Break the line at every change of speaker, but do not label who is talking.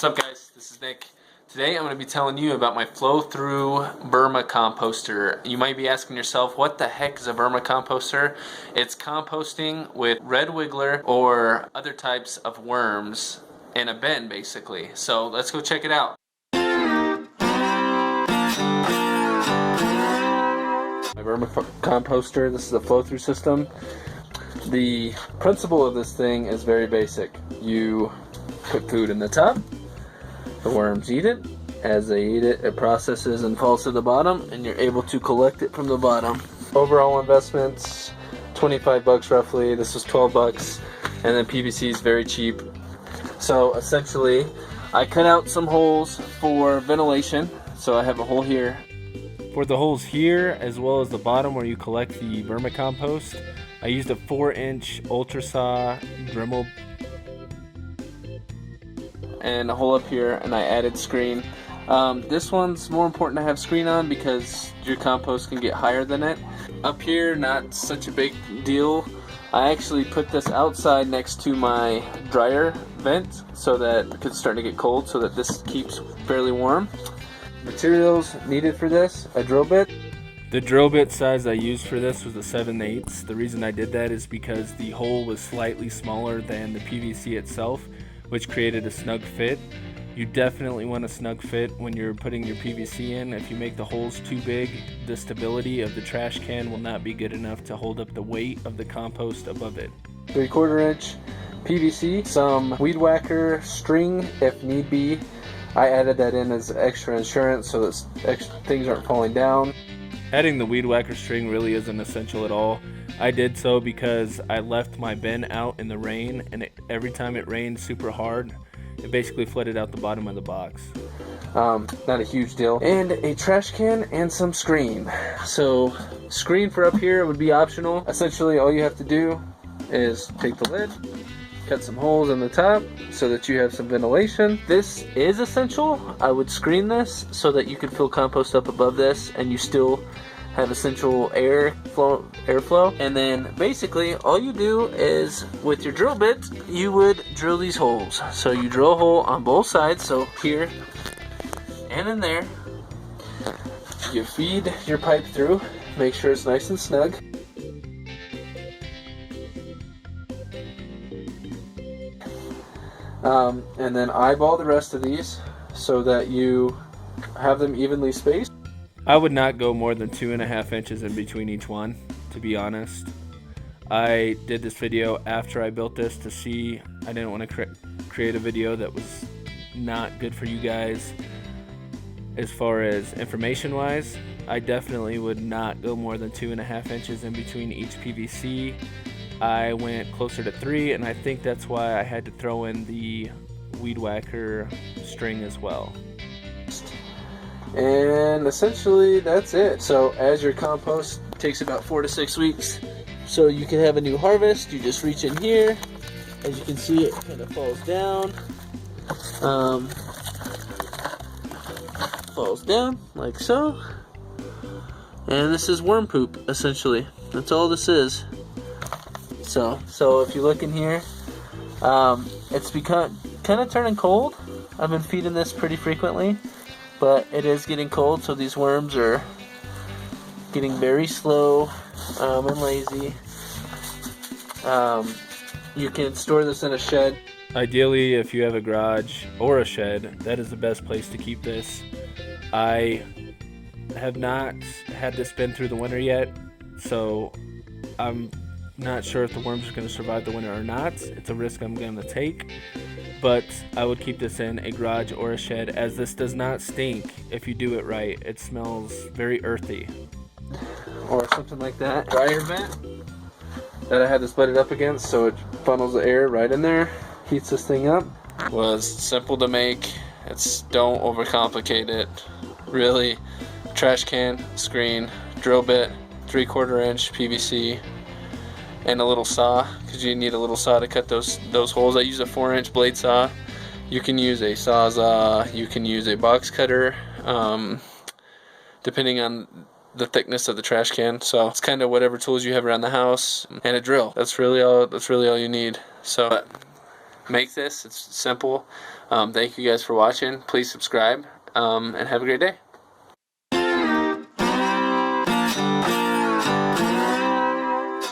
What's up, guys? This is Nick. Today I'm going to be telling you about my flow-through Burma composter. You might be asking yourself, what the heck is a Burma composter? It's composting with red wiggler or other types of worms in a bin, basically. So let's go check it out. My Burma composter, this is a flow-through system. The principle of this thing is very basic. You put food in the top, the worms eat it. As they eat it, it processes and falls to the bottom, and you're able to collect it from the bottom. Overall investments, 25 bucks roughly. This was 12 bucks, and then PVC is very cheap. So essentially, I cut out some holes for ventilation. So I have a hole here. For the holes here, as well as the bottom where you collect the vermicompost, I used a 4-inch ultra saw Dremel and a hole up here, and I added screen. This one's more important to have screen on because your compost can get higher than it. Up here, not such a big deal. I actually put this outside next to my dryer vent so that, because it's starting to get cold, so that this keeps fairly warm. Materials needed for this: a drill bit. The drill bit size I used for this was a 7/8. The reason I did that is because the hole was slightly smaller than the PVC itself, which created a snug fit. You definitely want a snug fit when you're putting your PVC in. If you make the holes too big, the stability of the trash can will not be good enough to hold up the weight of the compost above it. 3/4 inch PVC, some weed whacker string if need be. I added that in as extra insurance so that things aren't falling down. Adding the weed whacker string really isn't essential at all. I did so because I left my bin out in the rain, and every time it rained super hard, it basically flooded out the bottom of the box. Not a huge deal. And a trash can and some screen. So screen for up here would be optional. Essentially all you have to do is take the lid, cut some holes in the top so that you have some ventilation. This is essential. I would screen this so that you can fill compost up above this and you still have essential airflow. And then basically all you do is, with your drill bit, you would drill these holes. So you drill a hole on both sides, so here and in there. You feed your pipe through, make sure it's nice and snug. And then eyeball the rest of these so that you have them evenly spaced. I would not go more than 2.5 inches in between each one, to be honest. I did this video after I built this to see. I didn't want to create a video that was not good for you guys as far as information wise. I definitely would not go more than 2.5 inches in between each PVC. I went closer to 3, and I think that's why I had to throw in the weed whacker string as well. And essentially that's it. So as your compost takes about 4 to 6 weeks, so you can have a new harvest, you just reach in here. As you can see, it kind of falls down. Falls down like so. And this is worm poop, essentially. That's all this is. So if you look in here, it's become kind of turning cold. I've been feeding this pretty frequently, but it is getting cold, so these worms are getting very slow and lazy. You can store this in a shed. Ideally, if you have a garage or a shed, that is the best place to keep this. I have not had this bin through the winter yet, so I'm not sure if the worms are going to survive the winter or not. It's a risk I'm going to take, but I would keep this in a garage or a shed, as this does not stink if you do it right. It smells very earthy. Or something like that. Dryer vent that I had this butted up against, so it funnels the air right in there, heats this thing up. Was simple to make. Don't overcomplicate it. Really, trash can, screen, drill bit, 3/4 inch PVC, and a little saw, because you need a little saw to cut those holes. I use a 4-inch blade saw. You can use a sawzall, you can use a box cutter, depending on the thickness of the trash can. So it's kind of whatever tools you have around the house, and a drill. That's really all you need. So make this. It's simple. Thank you guys for watching. Please subscribe, and have a great day.